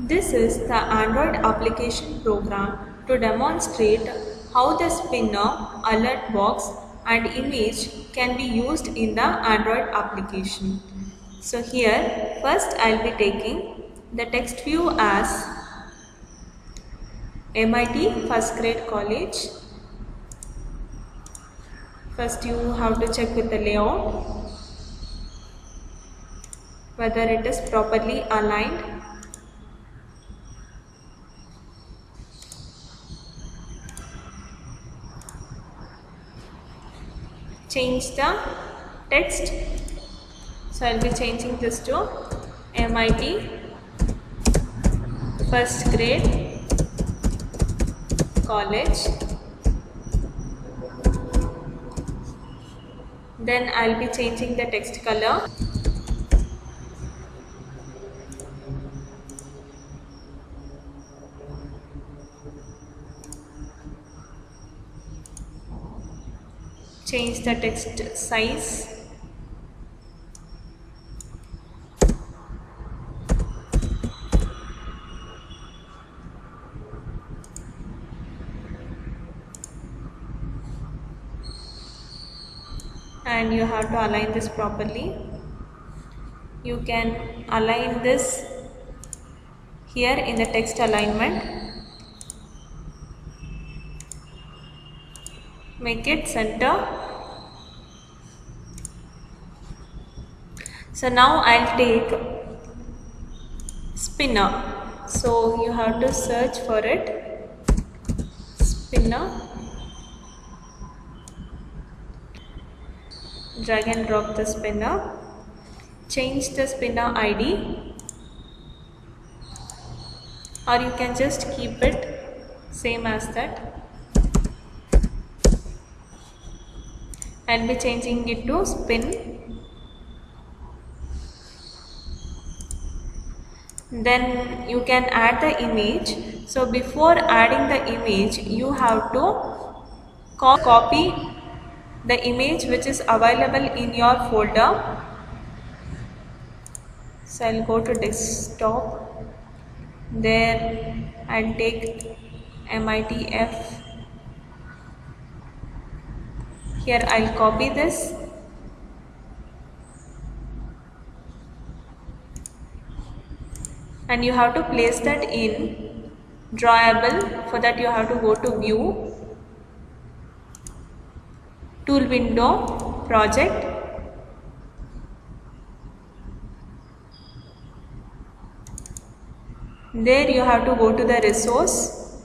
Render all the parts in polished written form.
This is the Android application program to demonstrate how the spinner, alert box and image can be used in the Android application. So here first I'll be taking the text view as MIT First Grade College. First you have to check with the layout whether it is properly aligned. Change the text. So I'll be changing this to MIT First Grade College. Then I'll be changing the text color. Change the text size. And you have to align this properly. You can align this here in the text alignment. Make it center. So now I'll take spinner. So you have to search for it. Spinner. Drag and drop the spinner. Change the spinner ID, or you can just keep it same as that. I'll be changing it to spin. Then you can add the image. So before adding the image, you have to copy the image which is available in your folder. So I'll go to desktop. There I'll take MITF. Here I'll copy this. And you have to place that in drawable. For that you have to go to view, tool window, project. There you have to go to the resource,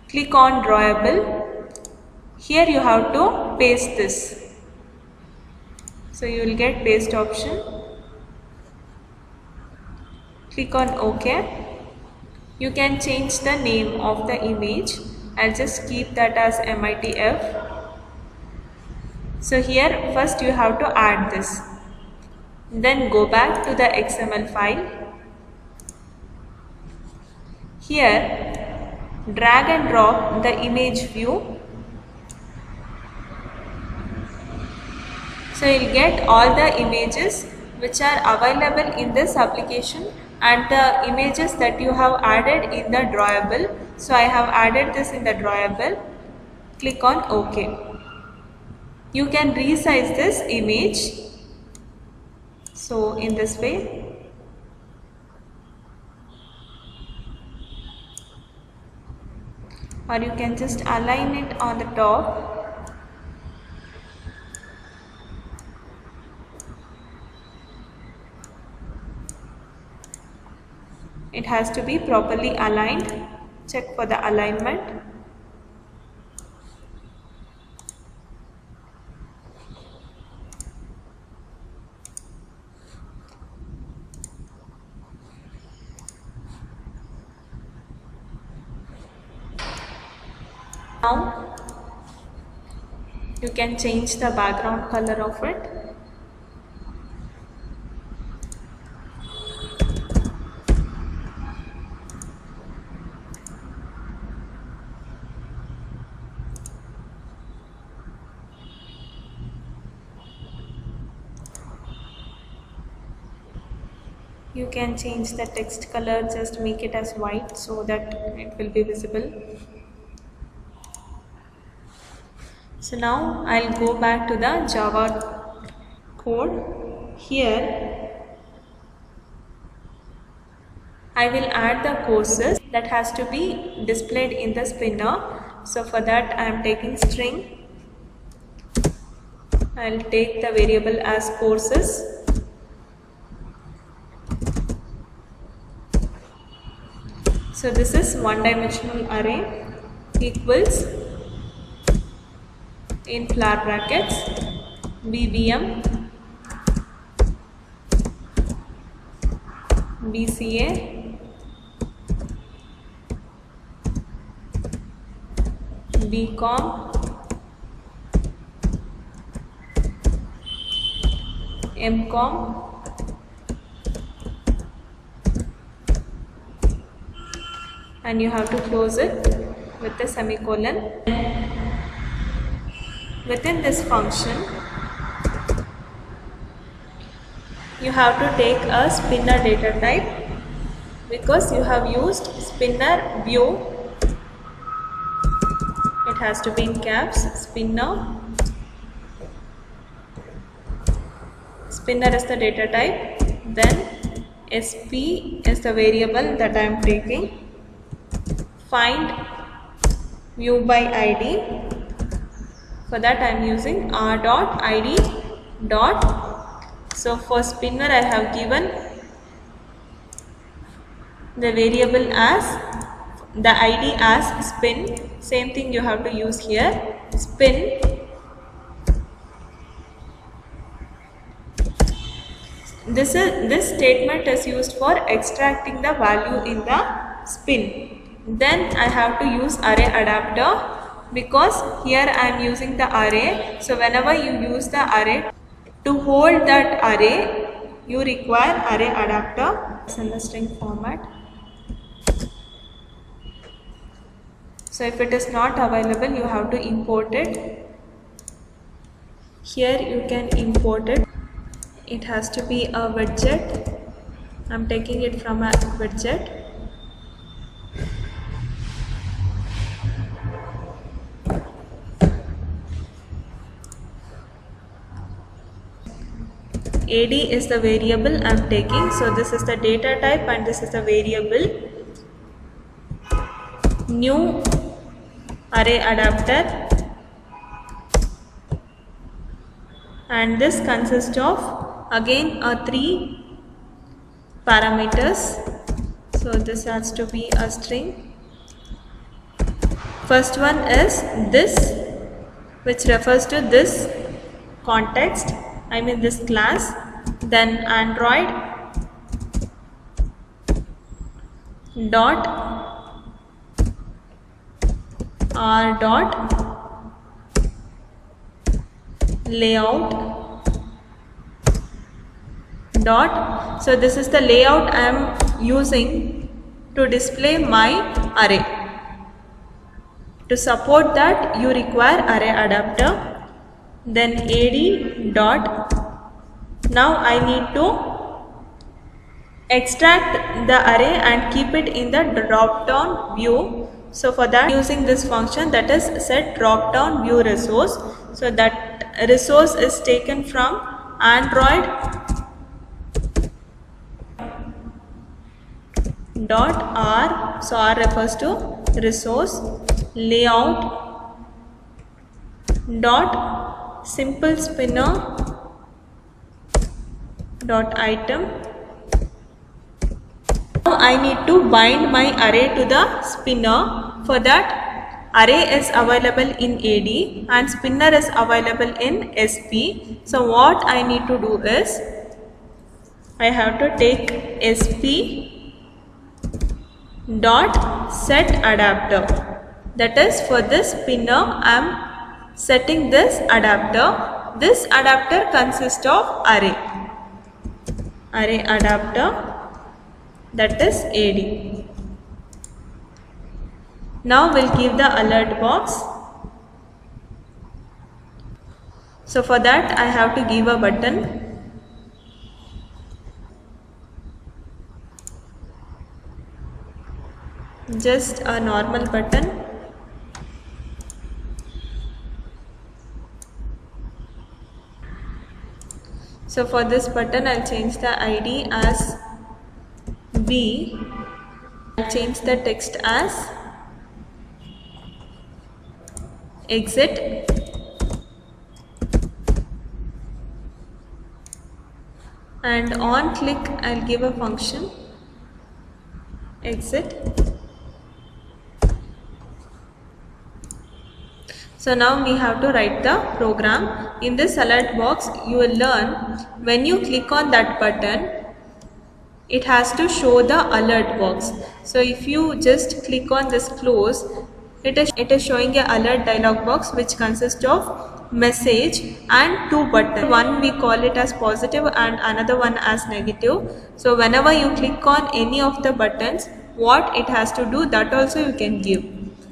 click on drawable. Here you have to paste this. So you will get paste option. Click on OK. You can change the name of the image. I'll just keep that as MITF. So here first you have to add this. Then go back to the XML file. Here drag and drop the image view. So you'll get all the images which are available in this application and the images that you have added in the drawable. So I have added this in the drawable. Click on OK. You can resize this image. So in this way. Or you can just align it on the top. It has to be properly aligned. Check for the alignment. Now you can change the background color of it. You can change the text color, just make it as white so that it will be visible. So now I'll go back to the Java code. Here I will add the courses that has to be displayed in the spinner. So for that I am taking string. I'll take the variable as courses. So this is one-dimensional array equals in flower brackets BVM BCA BCom MCom and you have to close it with a semicolon. Within this function you have to take a spinner data type because you have used spinner view. It has to be in caps. Spinner is the data type, then SP is the variable that I am taking. Find view by ID. For that I am using r.id dot. So for spinner I have given the variable as the ID as spin. Same thing you have to use here. Spin this statement is used for extracting the value in the spin. Then I have to use array adapter because here I am using the array. So whenever you use the array, to hold that array you require array adapter. It's in the string format. So if it is not available you have to import it. Here you can import it. It has to be a widget. I'm taking it from a widget. AD is the variable I am taking. So this is the data type and this is the variable. New array adapter, and this consists of again 3 parameters. So this has to be a string. First one is this, which refers to this context, I mean this class. Then Android dot r dot layout dot. So this is the layout I am using to display my array. To support that you require array adapter. Then AD dot. Now I need to extract the array and keep it in the drop down view. So for that using this function, that is set drop down view resource. So that resource is taken from Android dot r. So r refers to resource. Layout dot simple spinner dot item. Now I need to bind my array to the spinner. For that, array is available in AD and spinner is available in SP. So what I need to do is I have to take SP dot set adapter. That is for this spinner I am setting this adapter. This adapter consists of array adapter, that is AD. Now we'll give the alert box. So for that I have to give a button. just a normal button. So for this button I'll change the ID as V. I'll change the text as exit, and on click I'll give a function exit. So now we have to write the program. In this alert box you will learn when you click on that button it has to show the alert box. So if you just click on this close, it is showing a alert dialog box which consists of message and two buttons. One we call it as positive and another one as negative. So whenever you click on any of the buttons, what it has to do, that also you can give.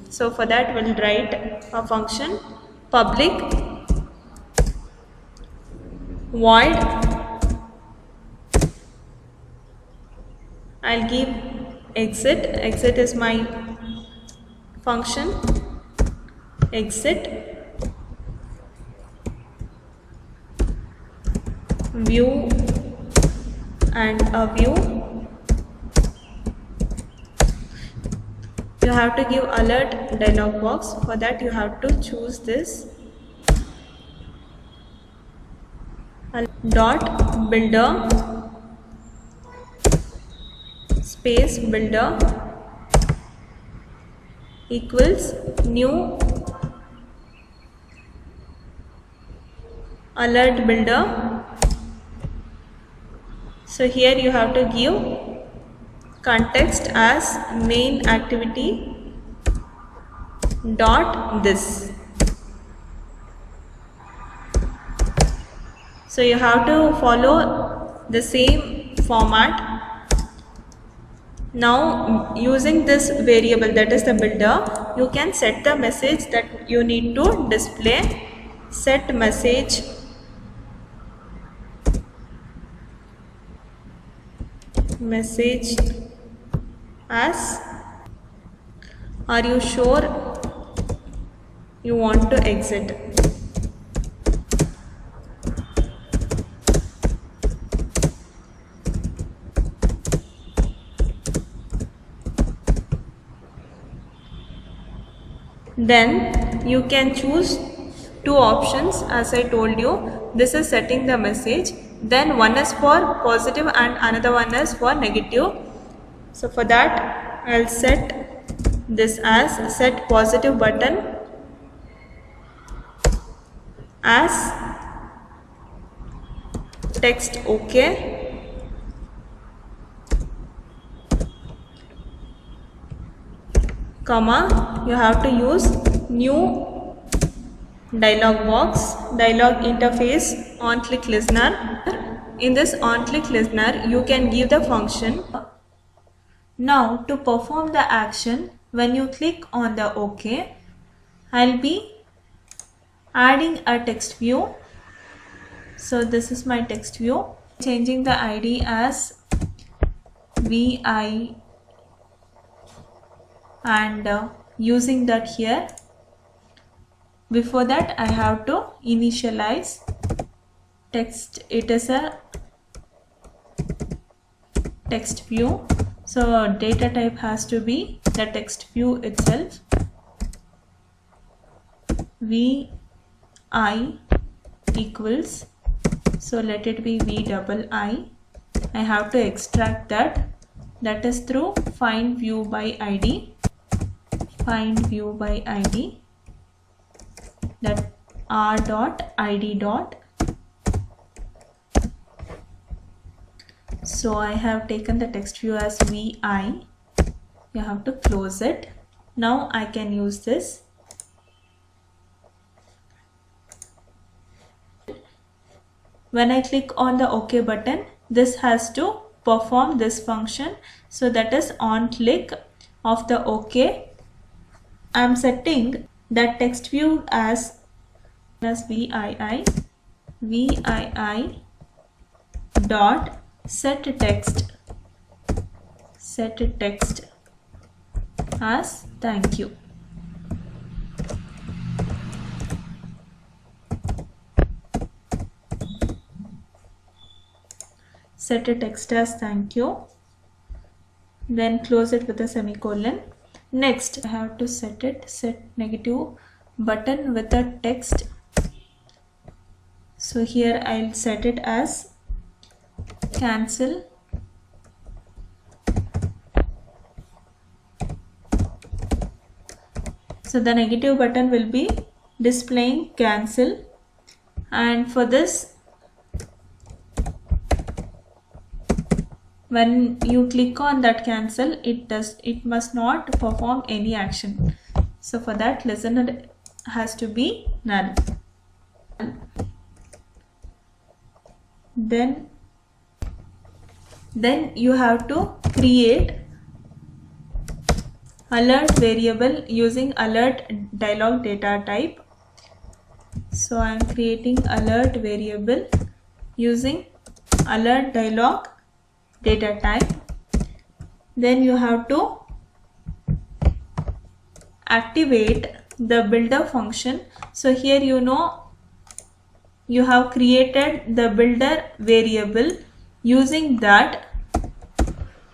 So for that we'll write a function public void, I'll give exit. Exit is my function exit, view and a view. You have to give alert dialog box. For that you have to choose this dot builder space builder equals new alert builder. So here you have to give context as main activity dot this. So you have to follow the same format. Now using this variable, that is the builder, you can set the message that you need to display. Set message as are you sure you want to exit. Then you can choose two options as I told you. This is setting the message, then one is for positive and another one is for negative. So for that I'll set this as set positive button as text OK, comma, you have to use new dialog box, dialog interface on click listener. In this on click listener you can give the function. Now to perform the action, when you click on the OK, I'll be adding a text view. So this is my text view, changing the ID as VI and using that here. Before that I have to initialize text. It is a text view, so data type has to be the text view itself. VI equals, so let it be VII. I have to extract that. That is through find view by ID. Find view by ID, that r dot id dot. So I have taken the text view as VI. You have to close it. Now I can use this. When I click on the OK button, this has to perform this function. So that is on click of the OK. I am setting that text view as VII dot set text as thank you. Set a text as thank you, then close it with a semicolon. Next I have to set negative button with a text. So here I'll set it as cancel. So the negative button will be displaying cancel, and for this, when you click on that cancel, it must not perform any action. So for that, listener has to be null. Then you have to create alert variable using alert dialog data type. So I am creating alert variable using alert dialog data type. Then you have to activate the builder function. So here you have created the builder variable. Using that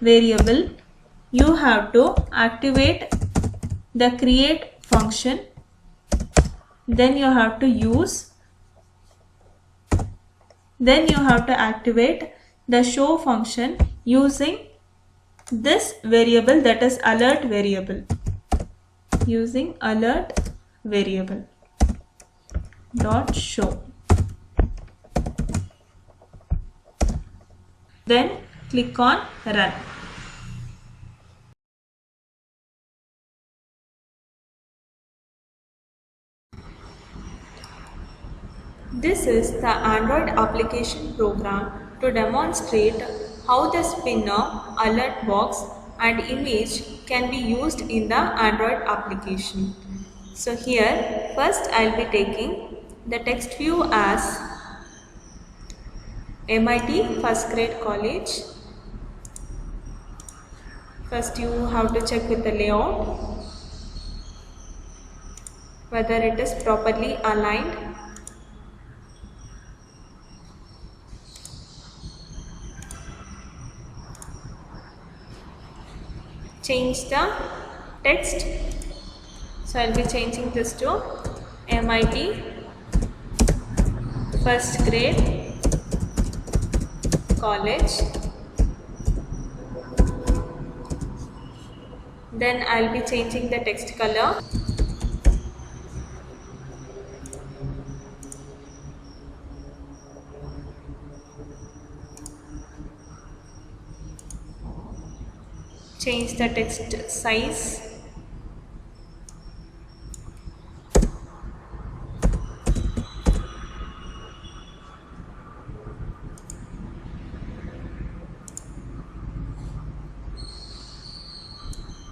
variable, you have to activate the create function. Then you have to activate the show function using this variable, that is alert variable, using alert variable dot show. Then click on run. This is the Android application program to demonstrate how the spinner, alert box and image can be used in the Android application. So here first I'll be taking the text view as MIT First Grade College. First you have to check with the layout whether it is properly aligned. Change the text. So I'll be changing this to MIT First Grade College. Then I'll be changing the text color. Change the text size.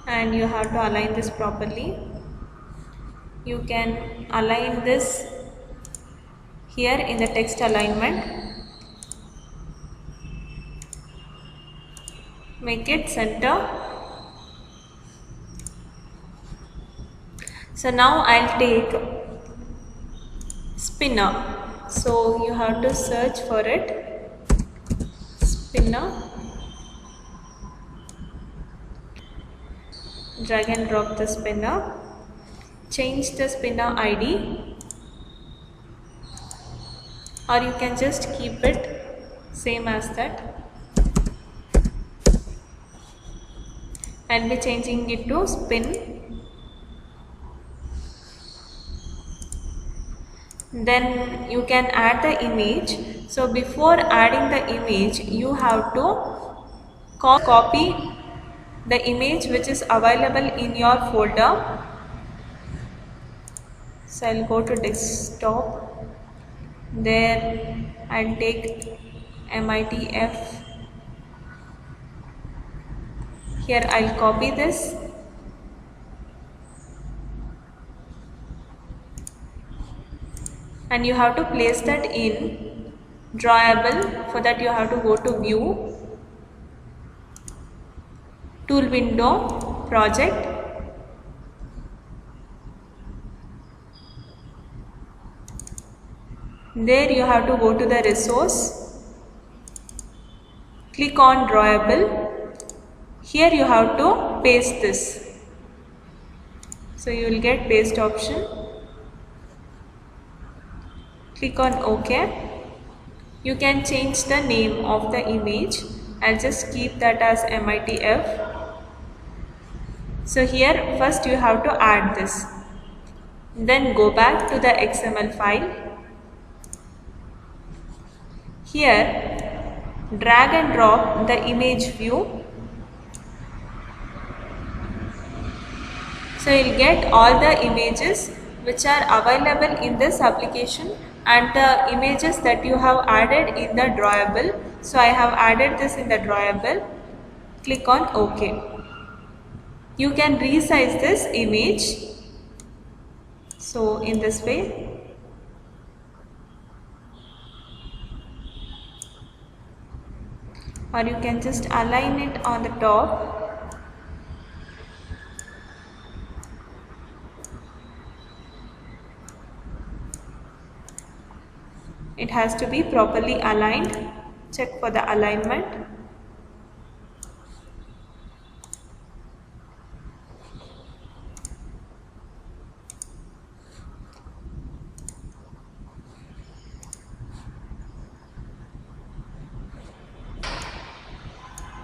And you have to align this properly. You can align this here in the text alignment. Make it center. So now I'll take spinner. So you have to search for it. Spinner. Drag and drop the spinner. Change the spinner ID, or you can just keep it same as that. I'll be changing it to spin. Then you can add the image. So before adding the image, you have to copy the image which is available in your folder. So I'll go to desktop. There I'll take MITF. Here I'll copy this. And you have to place that in drawable. For that you have to go to view, tool window, project, There you have to go to the resource, click on drawable. Here you have to paste this. So you will get paste option. Click on OK. You can change the name of the image. I'll just keep that as MITF. So here first you have to add this. Then go back to the XML file. Here drag and drop the image view. So you'll get all the images which are available in this application and the images that you have added in the drawable. So I have added this in the drawable. Click on OK. You can resize this image. So in this way. Or you can just align it on the top. It has to be properly aligned. Check for the alignment.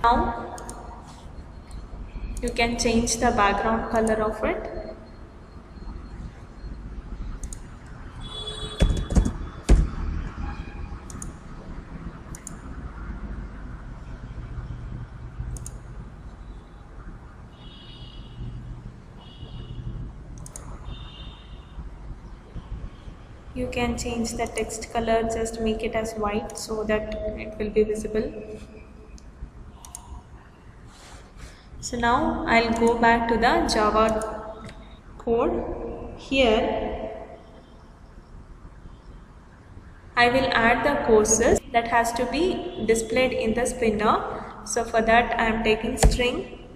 Now you can change the background color of it. You can change the text color, just make it as white so that it will be visible. So now I'll go back to the Java code. Here I will add the courses that has to be displayed in the spinner. So for that I am taking string.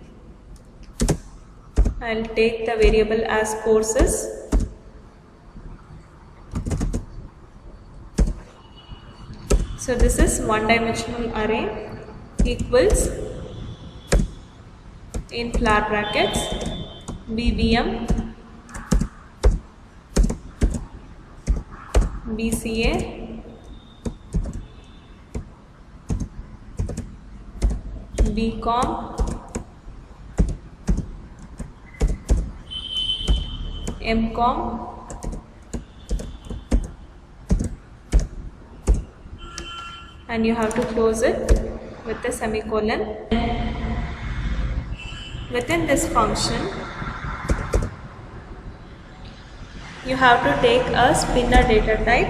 I'll take the variable as courses. So this is one-dimensional array equals in flower brackets BBM BCA BCom MCom and you have to close it with a semicolon. Within this function, you have to take a spinner data type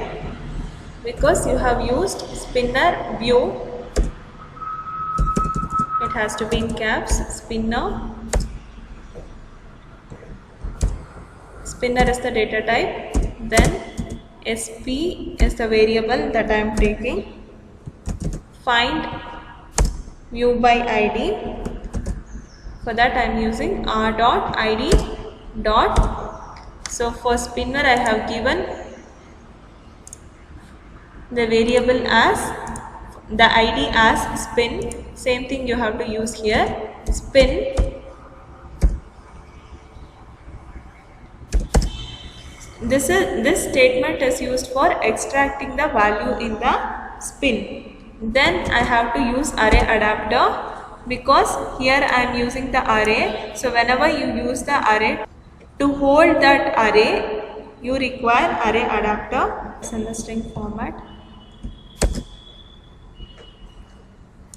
because you have used spinner view. It has to be in caps, spinner. Spinner is the data type, then SP is the variable that I am taking. Find view by ID. For that I am using r.id dot. So for spinner I have given the variable as the ID as spin. Same thing you have to use here. Spin. This statement is used for extracting the value in the spin. Then I have to use array adapter because here I am using the array. So whenever you use the array, to hold that array you require array adapter. It's in the string format.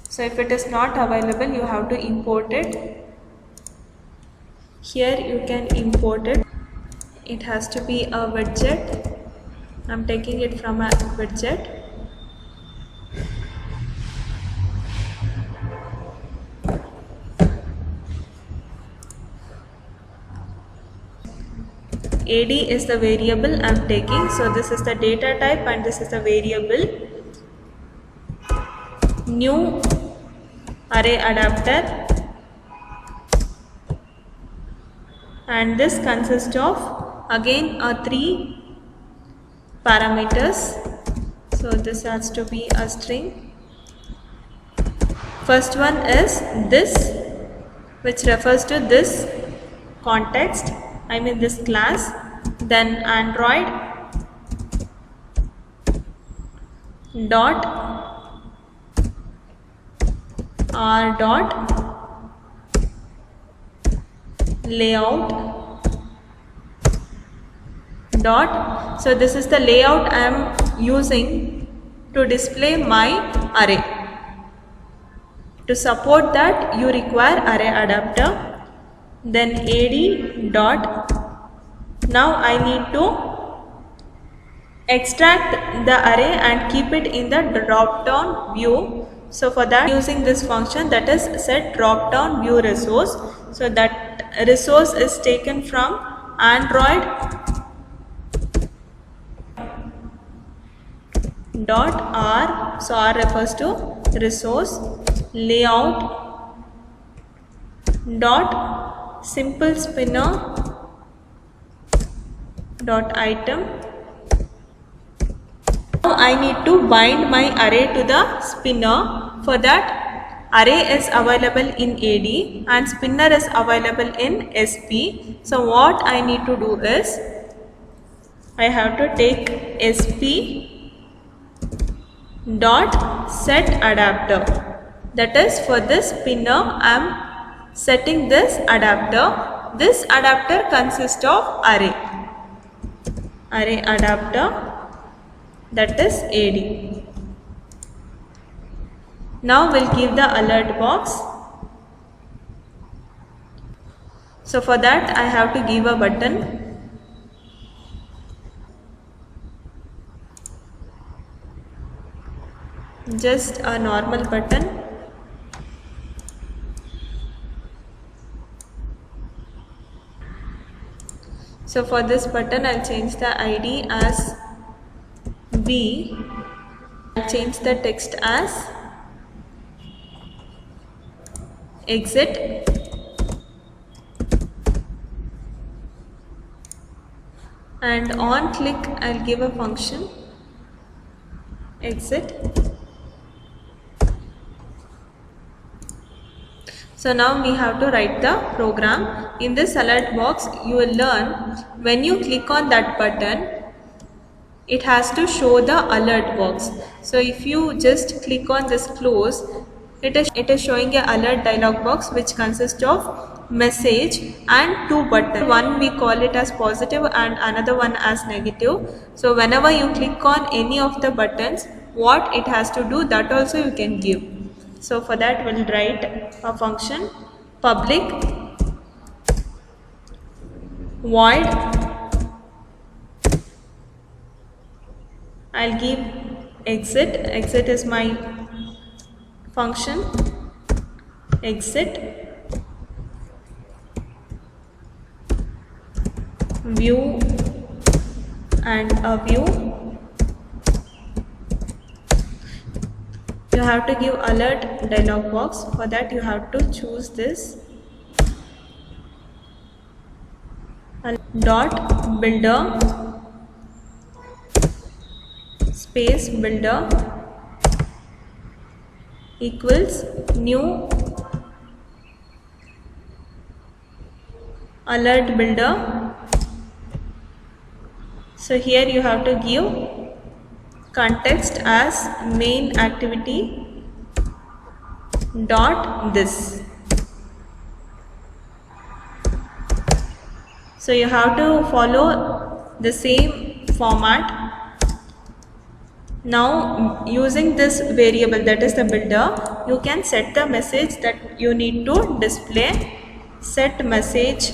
So if it is not available, you have to import it. Here you can import it. It has to be a widget. I'm taking it from a widget. AD is the variable I'm taking. So this is the data type and this is the variable. New array adapter. And this consists of again 3 parameters. So this has to be a string. First one is this, which refers to this context, I mean this class. Then Android dot r dot layout dot. So this is the layout I am using to display my array. To support that, you require array adapter. Then ad dot. Now I need to extract the array and keep it in the drop down view. So for that, using this function, that is set drop down view resource. So that resource is taken from Android dot r. So r refers to resource. Layout dot simple spinner dot item. Now I need to bind my array to the spinner. For that, array is available in AD and spinner is available in SP. So what I need to do is, I have to take SP dot set adapter. That is, for this spinner I am setting this adapter. This adapter consists of array adapter, that is AD. Now we'll give the alert box. So for that, I have to give a button. Just a normal button. So for this button, I'll change the ID as B. I'll change the text as exit. And on click, I'll give a function exit. So now we have to write the program. In this alert box, you will learn when you click on that button, it has to show the alert box. So if you just click on this close, it is showing a alert dialog box which consists of message and two buttons. One we call it as positive and another one as negative. So whenever you click on any of the buttons, what it has to do, that also you can give. So for that, we'll write a function public void. I'll give exit. Exit is my function. Exit view and a view. You have to give alert dialog box. For that, you have to choose this dot builder space builder equals new alert builder. So here you have to give context as main activity dot this. So you have to follow the same format. Now using this variable, that is the builder, you can set the message that you need to display. Set message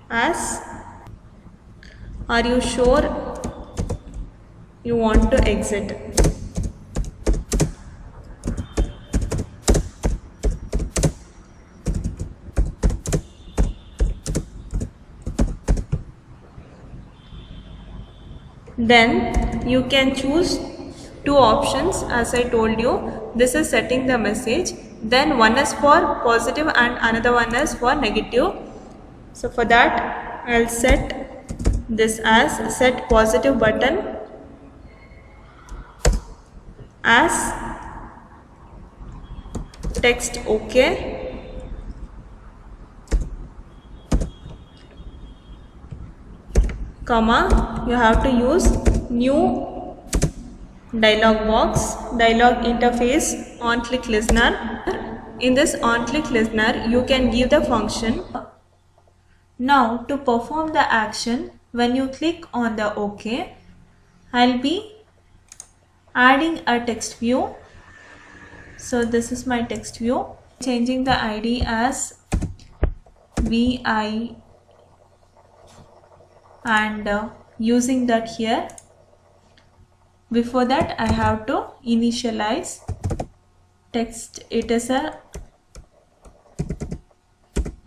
as are you sure you want to exit? Then you can choose two options. As I told you, this is setting the message, then one is for positive and another one is for negative. So for that, I'll set this as set positive button as text OK, comma, you have to use new dialog interface on click listener. In this on click listener, you can give the function. Now to perform the action, when you click on the OK, I'll be adding a text view. So this is my text view. Changing the ID as VI and using that here. Before that, I have to initialize text. It is a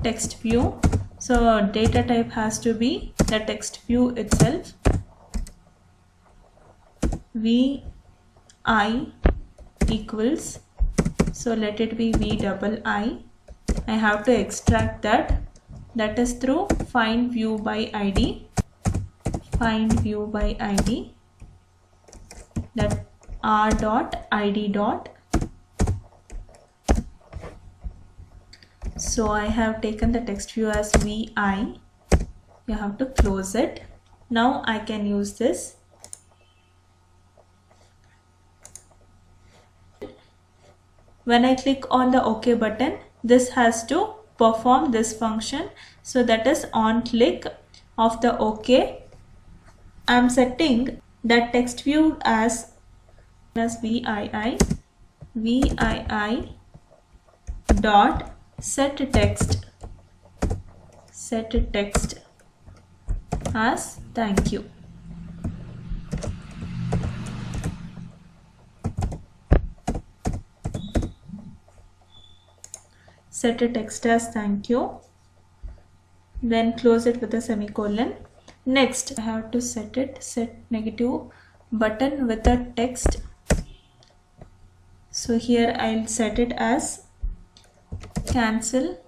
text view, so data type has to be the text view itself. Vi equals, so let it be VII. I have to extract that is through find view by ID, that r dot id dot. So I have taken the text view as VI. You have to close it. Now I can use this. When I click on the OK button, this has to perform this function. So that is on click of the OK. I'm setting that text view as VII dot set text as thank you. Set a text as thank you, then close it with a semicolon. Next, I have to set negative button with a text. So here I'll set it as cancel.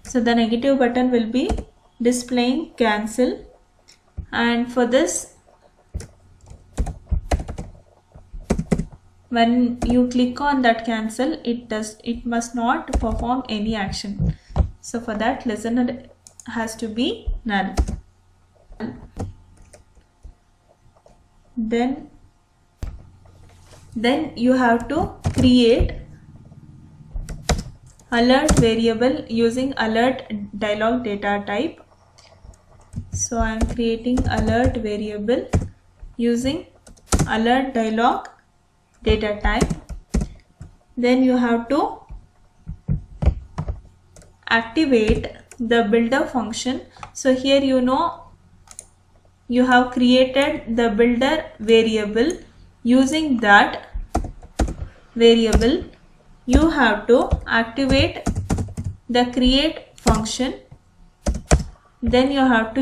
So the negative button will be displaying cancel, and for this, when you click on that cancel, it must not perform any action. So for that, listener has to be null. Then you have to create alert variable using alert dialog data type. So I am creating alert variable using alert dialog data type. Then you have to activate the builder function. So here you have created the builder variable. Using that variable, you have to activate the create function. Then you have to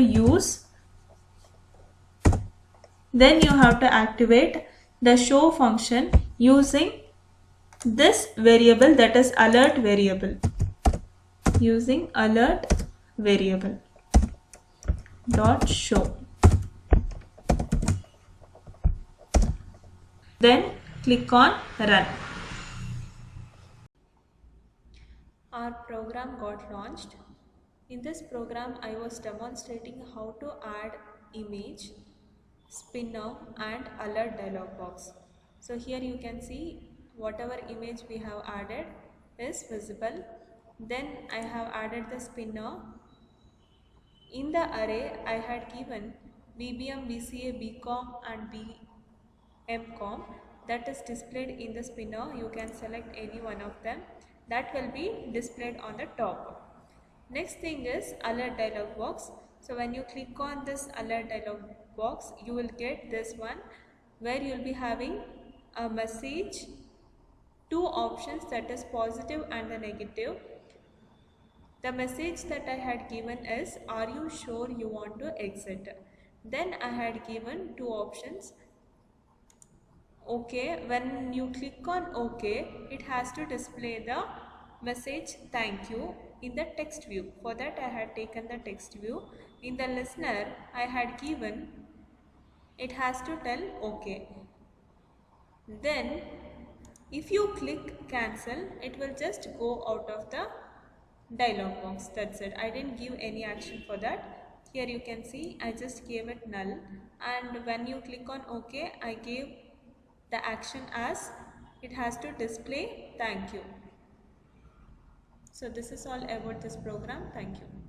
activate the show function using this variable, that is alert variable, using alert variable dot show. Then click on run. Our program got launched. In this program, I was demonstrating how to add image, spinner and alert dialog box. So here you can see whatever image we have added is visible. Then I have added the spinner. In the array, I had given BBM, BCA, BCom and BMCom, that is displayed in the spinner. You can select any one of them. That will be displayed on the top. Next thing is alert dialog box. So when you click on this alert dialog box, you will get this one where you will be having a message, two options, that is positive and the negative. The message that I had given is, are you sure you want to exit? Then I had given two options, OK, when you click on OK, it has to display the message thank you in the text view. For that I had taken the text view. In the listener I had given, it has to tell OK. Then if you click cancel, it will just go out of the dialog box. That's it. I didn't give any action for that. Here you can see I just gave it null, and when you click on OK, I gave the action as it has to display thank you. So this is all about this program. Thank you.